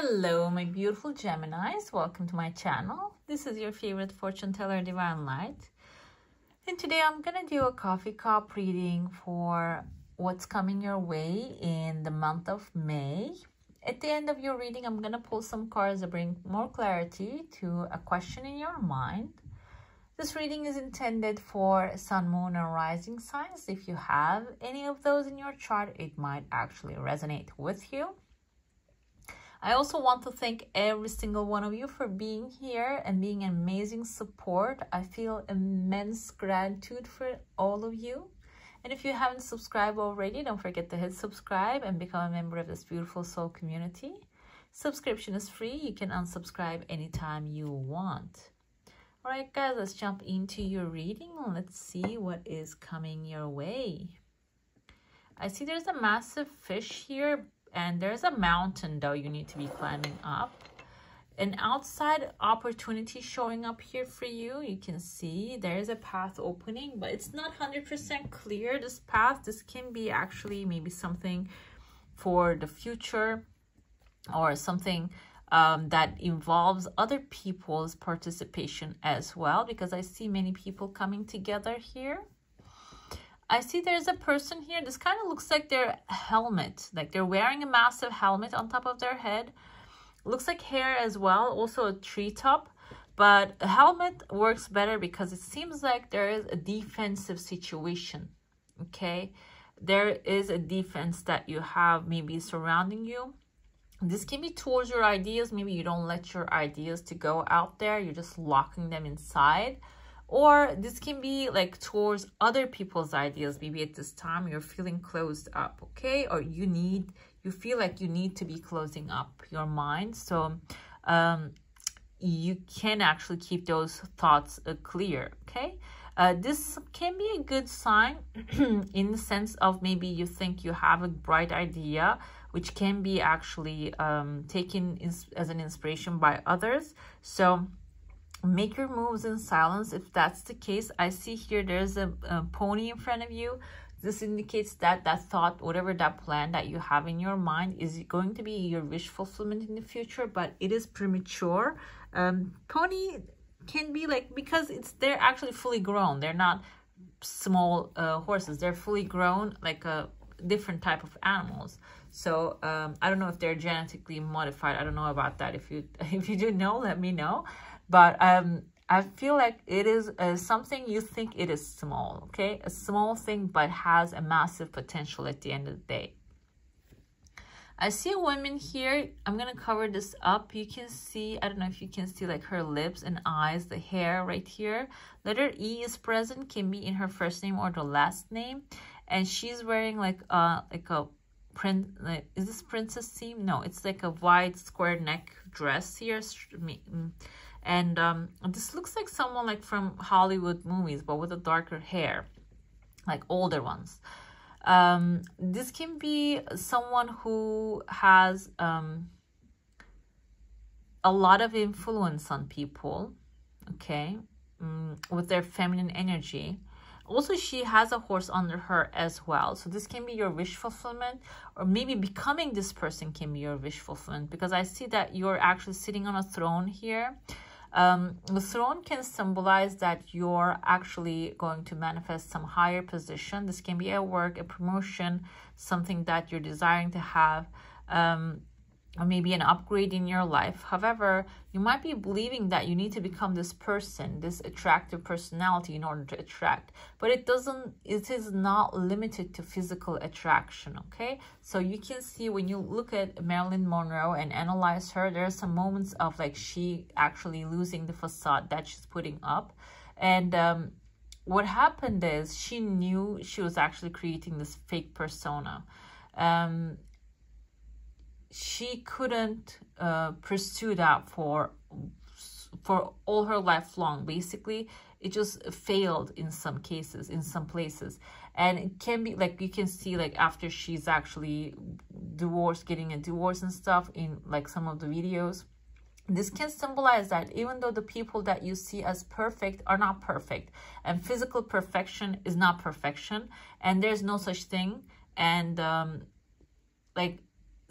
Hello, my beautiful Geminis. Welcome to my channel. This is your favorite fortune teller, Divine Light. And today I'm going to do a coffee cup reading for what's coming your way in the month of May. At the end of your reading, I'm going to pull some cards to bring more clarity to a question in your mind. This reading is intended for sun, moon, and rising signs. If you have any of those in your chart, it might actually resonate with you. I also want to thank every single one of you for being here and being an amazing support. I feel immense gratitude for all of you. And if you haven't subscribed already, don't forget to hit subscribe and become a member of this beautiful soul community. Subscription is free. You can unsubscribe anytime you want. All right, guys, let's jump into your reading. Let's see what is coming your way. I see there's a massive fish here. And there's a mountain, though, you need to be climbing up. An outside opportunity showing up here for you. You can see there's a path opening, but it's not 100% clear, this path. This can be actually maybe something for the future or something that involves other people's participation as well, because I see many people coming together here. I see there's a person here. This kind of looks like their helmet, like they're wearing a massive helmet on top of their head. Looks like hair as well, also a treetop. But a helmet works better because it seems like there is a defensive situation, okay? There is a defense that you have maybe surrounding you. This can be towards your ideas. Maybe you don't let your ideas to go out there. You're just locking them inside. Or this can be like towards other people's ideas. Maybe at this time you're feeling closed up, okay? Or you feel like you need to be closing up your mind. So you can actually keep those thoughts clear, okay? This can be a good sign in the sense of maybe you think you have a bright idea, which can be actually taken as an inspiration by others. So make your moves in silence if that's the case. I see here there's a pony in front of you. This indicates that that thought, whatever that plan that you have in your mind, is going to be your wish fulfillment in the future, but it is premature. Pony can be like, because they're actually fully grown. They're not small horses. They're fully grown, like a different type of animals. So I don't know if they're genetically modified. I don't know about that. If you do know, let me know. But I feel like it is something you think it is small, okay? A small thing, but has a massive potential at the end of the day. I see a woman here. I'm going to cover this up. You can see, I don't know if you can see like her lips and eyes, the hair right here. Letter E is present, can be in her first name or the last name. And she's wearing like a print, is this princess theme? No, it's like a wide square neck dress here. And this looks like someone like from Hollywood movies, but with a darker hair, like older ones. This can be someone who has a lot of influence on people, okay, with their feminine energy. Also, she has a horse under her as well. So this can be your wish fulfillment, or maybe becoming this person can be your wish fulfillment, because I see that you're actually sitting on a throne here. The throne can symbolize that you're actually going to manifest some higher position. This can be at work, a promotion, something that you're desiring to have, or maybe an upgrade in your life. However, you might be believing that you need to become this person, this attractive personality in order to attract. But it is not limited to physical attraction, okay? So you can see when you look at Marilyn Monroe and analyze her, there are some moments of like she actually losing the facade that she's putting up. And what happened is she knew she was actually creating this fake persona. She couldn't pursue that for all her life long. Basically, it just failed in some cases, in some places. And it can be like, you can see like after she's actually divorced, getting a divorce and stuff in like some of the videos. This can symbolize that even though the people that you see as perfect are not perfect, and physical perfection is not perfection, and there's no such thing. And like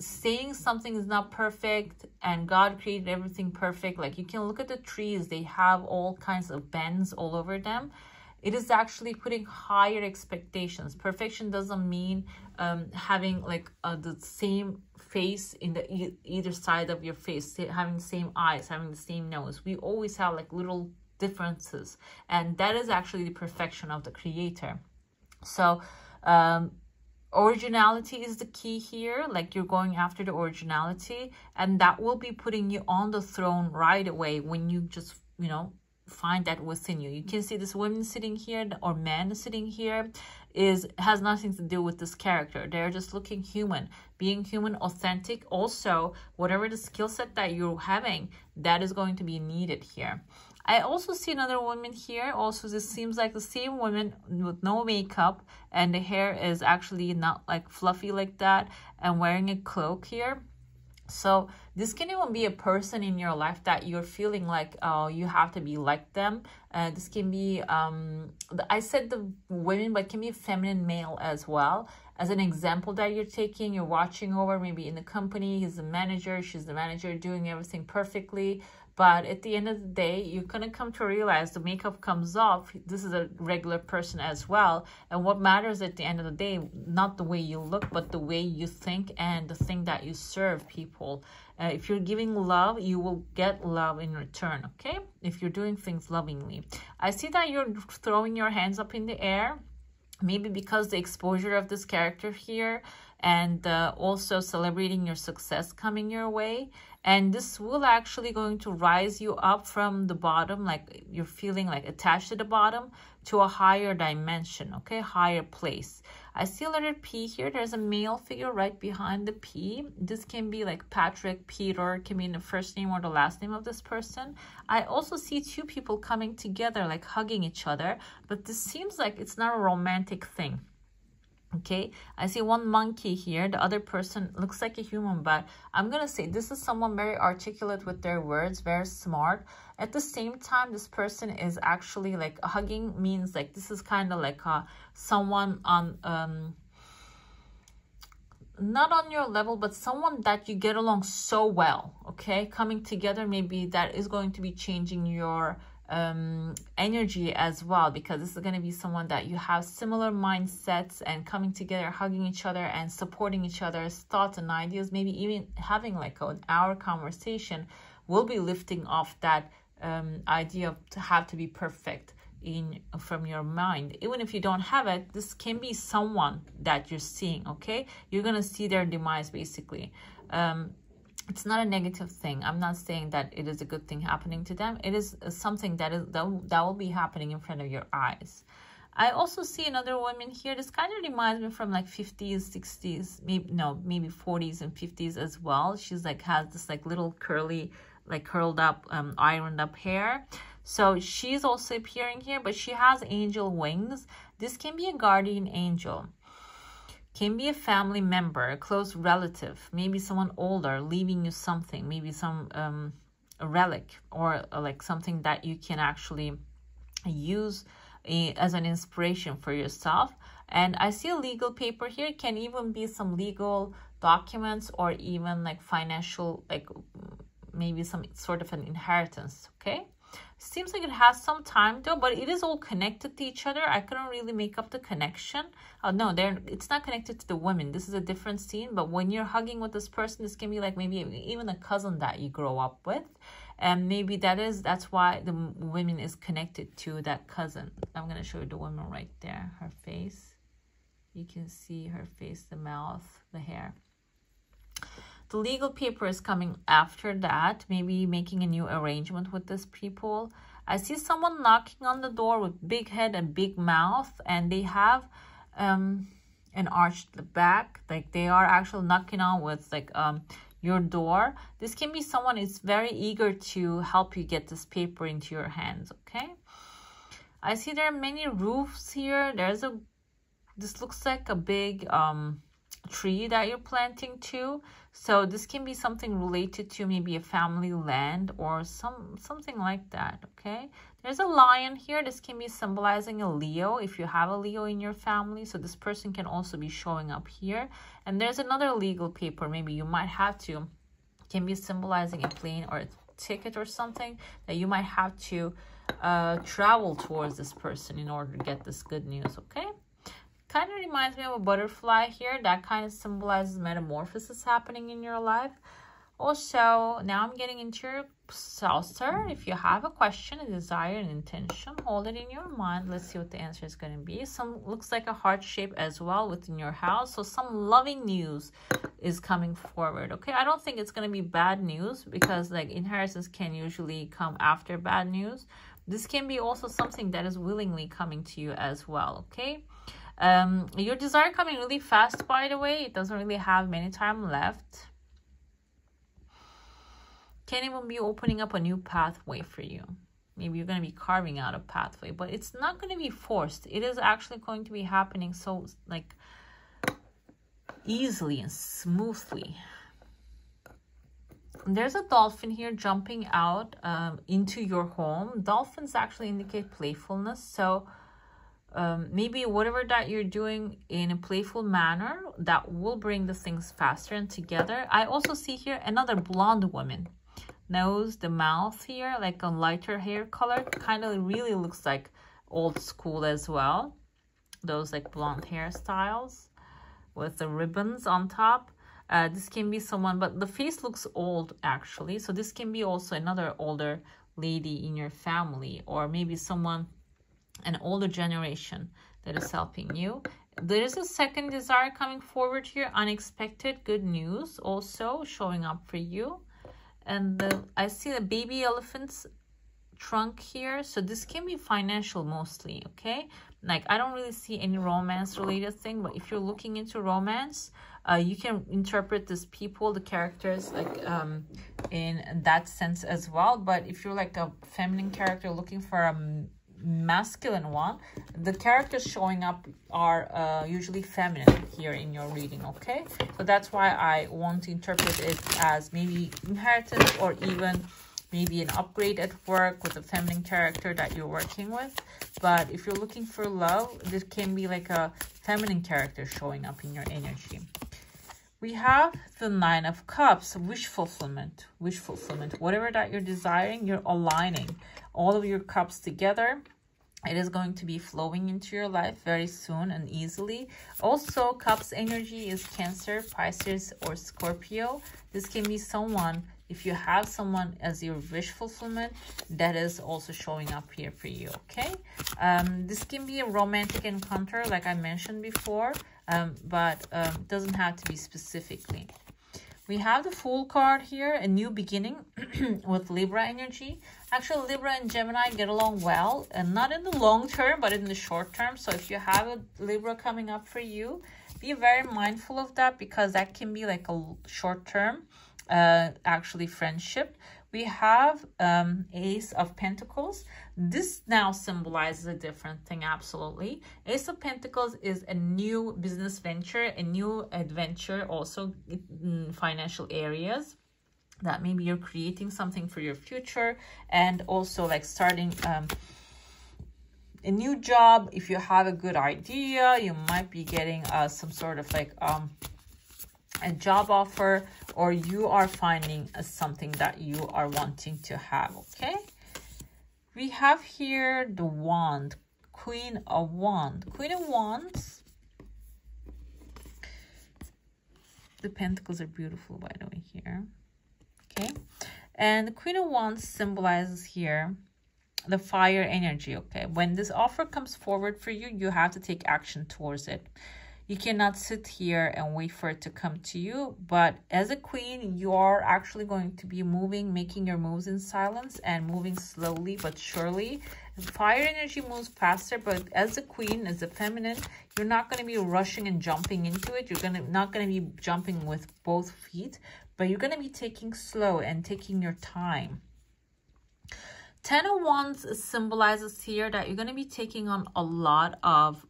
saying something is not perfect and God created everything perfect. Like you can look at the trees, they have all kinds of bends all over them. It is actually putting higher expectations. Perfection doesn't mean having like the same face in the either side of your face, having the same eyes, having the same nose. We always have like little differences, and that is actually the perfection of the creator. So originality is the key here. Like you're going after the originality, and that will be putting you on the throne right away when you just, you know, find that within you. You can see this woman sitting here or man sitting here has nothing to do with this character. They're just looking human, being human, authentic. Also, whatever the skill set that you're having, that is going to be needed here. I also see another woman here. Also, this seems like the same woman with no makeup, and the hair is actually not like fluffy like that, and wearing a cloak here. So this can even be a person in your life that you're feeling like, oh, you have to be like them. This can be, I said the women, but it can be a feminine male as well. As an example that you're taking, you're watching over, maybe in the company, he's the manager, she's the manager, doing everything perfectly. But at the end of the day, you're going to come to realize the makeup comes off. This is a regular person as well. And what matters at the end of the day, not the way you look, but the way you think and the thing that you serve people. If you're giving love, you will get love in return, okay? If you're doing things lovingly. I see that you're throwing your hands up in the air. Maybe because the exposure of this character here, and also celebrating your success coming your way. And this will actually going to rise you up from the bottom, like you're feeling like attached to the bottom, to a higher dimension, okay, higher place. I see a letter P here. There's a male figure right behind the P. This can be like Patrick, Peter, can be in the first name or the last name of this person. I also see two people coming together, like hugging each other, but this seems like it's not a romantic thing. Okay, I see one monkey here. The other person looks like a human, but I'm going to say this is someone very articulate with their words, very smart. At the same time, this person is actually like hugging means like this is kind of like someone on, not on your level, but someone that you get along so well, okay? Coming together, maybe that is going to be changing your energy as well, because this is going to be someone that you have similar mindsets, and coming together, hugging each other and supporting each other's thoughts and ideas. Maybe even having like an hour conversation will be lifting off that idea of to have to be perfect from your mind. Even if you don't have it, this can be someone that you're seeing, okay? You're going to see their demise basically. It's not a negative thing. I'm not saying that it is a good thing happening to them. It is something that will be happening in front of your eyes. I also see another woman here. This kind of reminds me from like 50s, 60s, maybe 40s and 50s as well. She's like has this like little curly, like curled up, ironed up hair. So she's also appearing here, but she has angel wings. This can be a guardian angel. Can be a family member, a close relative, maybe someone older leaving you something, maybe some a relic, or like something that you can actually use as an inspiration for yourself. And I see a legal paper here. It can even be some legal documents, or even like financial, like maybe some sort of an inheritance, okay? Seems like it has some time though, but it is all connected to each other. I couldn't really make up the connection. No, it's not connected to the women. This is a different scene, but when you're hugging with this person, this can be like maybe even a cousin that you grow up with. And maybe that's why the women is connected to that cousin. I'm going to show you the woman right there, her face. You can see her face, the mouth, the hair. The legal paper is coming after that, maybe making a new arrangement with these people. I see someone knocking on the door with big head and big mouth, and they have an arched back, like they are actually knocking on with like your door. This can be someone is very eager to help you get this paper into your hands, okay? I see there are many roofs here. This looks like a big tree that you're planting too. So this can be something related to maybe a family land or something like that, okay? There's a lion here. This can be symbolizing a Leo if you have a Leo in your family. So this person can also be showing up here. And there's another legal paper. Maybe you might have to, can be symbolizing a plane or a ticket or something that you might have to travel towards this person in order to get this good news, okay? Kind of reminds me of a butterfly here. That kind of symbolizes metamorphosis happening in your life. Also, now I'm getting into your saucer. If you have a question, a desire, an intention, hold it in your mind. Let's see what the answer is going to be. Some looks like a heart shape as well within your house. So some loving news is coming forward, okay? I don't think it's going to be bad news because like inheritance can usually come after bad news. This can be also something that is willingly coming to you as well, okay? Your desire coming really fast, by the way. It doesn't really have many time left. Can even be opening up a new pathway for you. Maybe you're going to be carving out a pathway, but it's not going to be forced. It is actually going to be happening so like easily and smoothly. There's a dolphin here jumping out into your home. Dolphins actually indicate playfulness. So maybe whatever that you're doing in a playful manner, that will bring the things faster and together. I also see here another blonde woman. Nose, the mouth here, like a lighter hair color, kind of really looks like old school as well. Those like blonde hairstyles with the ribbons on top. This can be someone, but the face looks old actually. So this can be also another older lady in your family, or maybe someone, an older generation that is helping you. There is a second desire coming forward here. Unexpected good news also showing up for you. And I see the baby elephant's trunk here. So this can be financial mostly, okay? Like I don't really see any romance related thing, but if you're looking into romance, you can interpret these people, the characters, like in that sense as well. But if you're like a feminine character looking for a masculine one, the characters showing up are usually feminine here in your reading, okay? So that's why I want to interpret it as maybe inheritance or even maybe an upgrade at work with a feminine character that you're working with. But if you're looking for love, this can be like a feminine character showing up in your energy. We have the Nine of Cups, wish fulfillment, wish fulfillment. Whatever that you're desiring, you're aligning all of your cups together. It is going to be flowing into your life very soon and easily. Also, Cups energy is Cancer, Pisces, or Scorpio. This can be someone, if you have someone as your wish fulfillment, that is also showing up here for you, okay? This can be a romantic encounter, like I mentioned before, but doesn't have to be specifically. We have the Fool card here, a new beginning with Libra energy. Actually, Libra and Gemini get along well, and not in the long term, but in the short term. So if you have a Libra coming up for you, be very mindful of that, because that can be like a short term, actually friendship. We have Ace of Pentacles. This now symbolizes a different thing, absolutely. Ace of Pentacles is a new business venture, a new adventure, also in financial areas. That maybe you're creating something for your future, and also like starting a new job. If you have a good idea, you might be getting some sort of like a job offer, or you are finding something that you are wanting to have, okay? We have here the Wand, Queen of Wands. Queen of Wands. The pentacles are beautiful, by the way, here. Okay, and the Queen of Wands symbolizes here the fire energy, okay? When this offer comes forward for you, you have to take action towards it. You cannot sit here and wait for it to come to you, but as a queen, you are actually going to be moving, making your moves in silence and moving slowly but surely. Fire energy moves faster, but as a queen, as a feminine, you're not going to be rushing and jumping into it. You're not going to be jumping with both feet, but you're going to be taking slow and taking your time. 10 of Wands symbolizes here that you're going to be taking on a lot of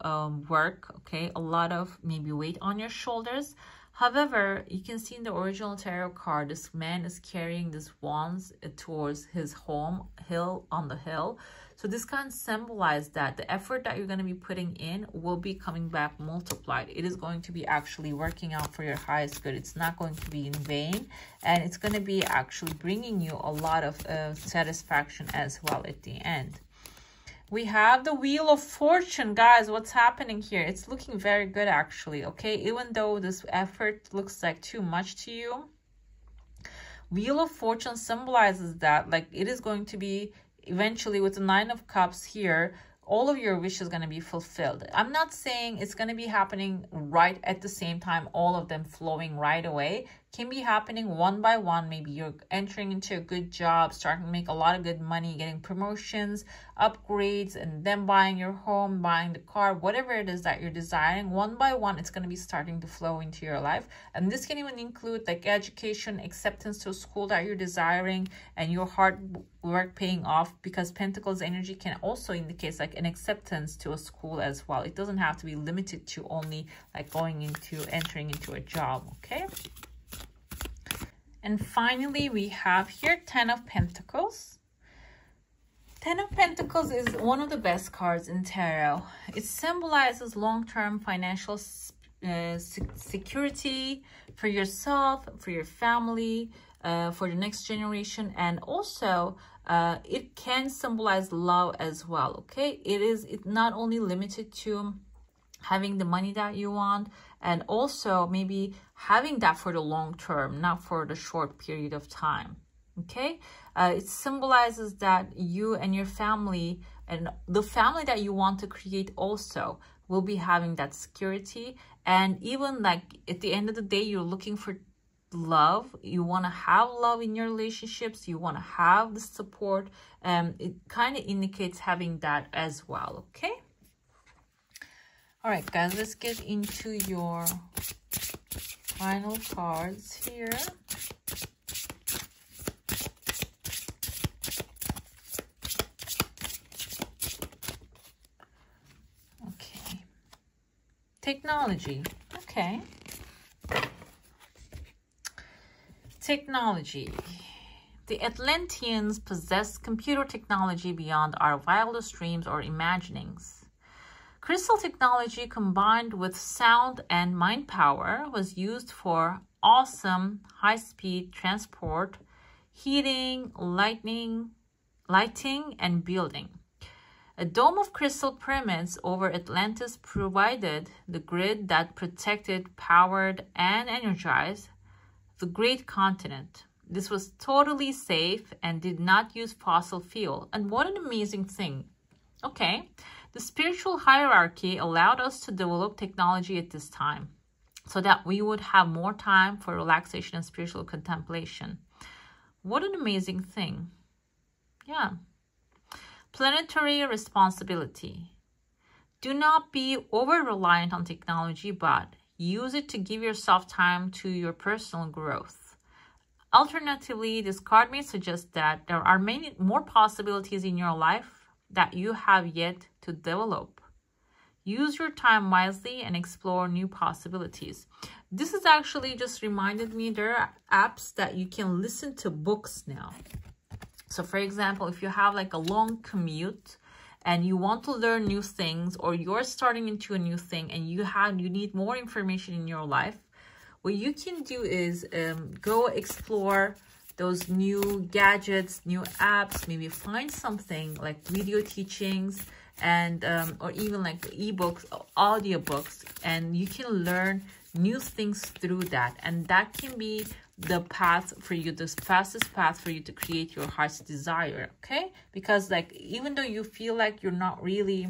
work, okay? A lot of maybe weight on your shoulders. However, you can see in the original tarot card, this man is carrying this wands towards his home, on the hill. So this can symbolize that the effort that you're going to be putting in will be coming back multiplied. It is going to be actually working out for your highest good. It's not going to be in vain. And it's going to be actually bringing you a lot of satisfaction as well at the end. We have the Wheel of Fortune, guys. What's happening here? It's looking very good, actually, okay? Even though this effort looks like too much to you, Wheel of Fortune symbolizes that, like, it is going to be eventually with the Nine of Cups here, all of your wishes going to be fulfilled. I'm not saying it's going to be happening right at the same time, all of them flowing right away. Can be happening one by one. Maybe you're entering into a good job, starting to make a lot of good money, getting promotions, upgrades, and then buying your home, buying the car, whatever it is that you're desiring. One by one, it's going to be starting to flow into your life. And this can even include like education, acceptance to a school that you're desiring, and your hard work paying off, because Pentacles energy can also indicate like an acceptance to a school as well. It doesn't have to be limited to only like entering into a job, okay? And finally, we have here Ten of Pentacles. Ten of Pentacles is one of the best cards in tarot. It symbolizes long-term financial security for yourself, for your family, for the next generation, and also it can symbolize love as well, okay? It's not only limited to having the money that you want, and also maybe having that for the long term, not for the short period of time, okay? It symbolizes that you and your family and the family that you want to create also will be having that security. And even like at the end of the day, you're looking for love. You want to have love in your relationships. You want to have the support. It kind of indicates having that as well, okay? All right, guys, let's get into your final cards here. Okay. Technology. Okay. Technology. The Atlanteans possessed computer technology beyond our wildest dreams or imaginings. Crystal technology combined with sound and mind power was used for awesome high-speed transport, heating, lighting, and building. A dome of crystal pyramids over Atlantis provided the grid that protected, powered, and energized the great continent. This was totally safe and did not use fossil fuel. And what an amazing thing. Okay. The spiritual hierarchy allowed us to develop technology at this time so that we would have more time for relaxation and spiritual contemplation. What an amazing thing. Yeah. Planetary responsibility. Do not be over-reliant on technology, but use it to give yourself time to your personal growth. Alternatively, this card may suggest that there are many more possibilities in your life that you have yet to develop. Use your time wisely and explore new possibilities. This is actually just reminded me there are apps that you can listen to books now. So for example, if you have like a long commute and you want to learn new things, or you're starting into a new thing and you need more information in your life, what you can do is go explore those new gadgets, new apps, maybe find something like video teachings and or even like ebooks, audiobooks, and you can learn new things through that. And that can be the path for you, the fastest path for you to create your heart's desire, okay? Because like, even though you feel like you're not really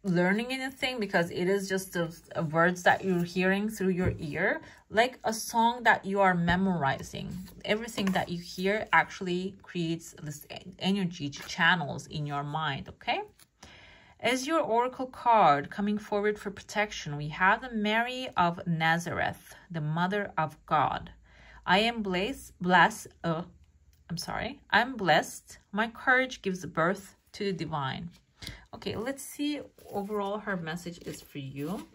learning anything, because it is just the words that you're hearing through your ear, like a song that you are memorizing. Everything that you hear actually creates this energy channels in your mind, okay? As your oracle card coming forward for protection, we have the Mary of Nazareth, the Mother of God. I'm blessed. My courage gives birth to the divine. Okay, let's see overall her message is for you.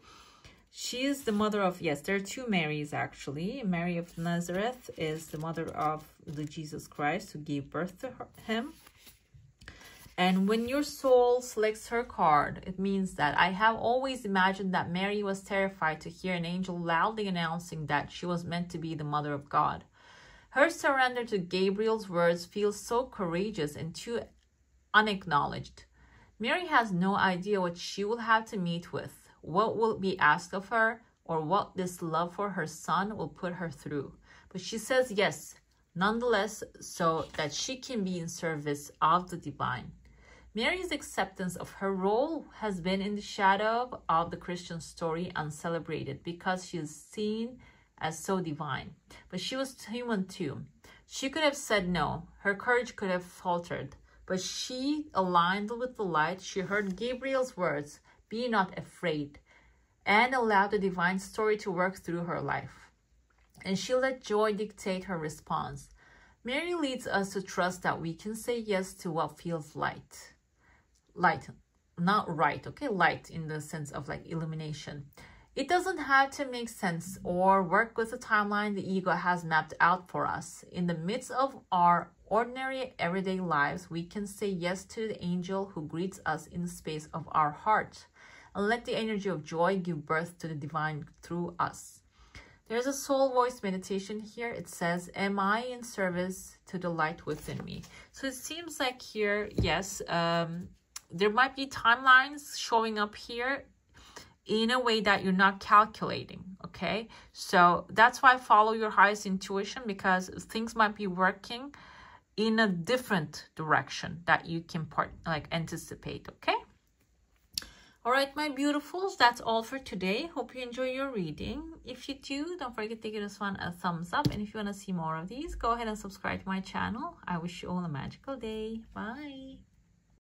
She is the mother of, yes, there are two Marys actually. Mary of Nazareth is the mother of the Jesus Christ who gave birth to him. And when your soul selects her card, it means that I have always imagined that Mary was terrified to hear an angel loudly announcing that she was meant to be the mother of God. Her surrender to Gabriel's words feels so courageous and too unacknowledged. Mary has no idea what she will have to meet with, what will be asked of her, or what this love for her son will put her through. But she says yes, nonetheless, so that she can be in service of the divine. Mary's acceptance of her role has been in the shadow of the Christian story uncelebrated because she is seen as so divine. But she was human too. She could have said no. Her courage could have faltered. But she aligned with the light. She heard Gabriel's words, "Be not afraid," and allowed the divine story to work through her life. And she let joy dictate her response. Mary leads us to trust that we can say yes to what feels light. Light, not right, okay? Light in the sense of like illumination. It doesn't have to make sense or work with the timeline the ego has mapped out for us. In the midst of our ordinary everyday lives, we can say yes to the angel who greets us in the space of our heart and let the energy of joy give birth to the divine through us. There's a soul voice meditation here. It says, am I in service to the light within me? So it seems like here, yes, there might be timelines showing up here in a way that you're not calculating, okay? So that's why follow your highest intuition, because things might be working in a different direction that you can anticipate, okay? All right, my beautifuls, that's all for today. Hope you enjoy your reading. If you do, don't forget to give this one a thumbs up. And if you want to see more of these, go ahead and subscribe to my channel. I wish you all a magical day. Bye.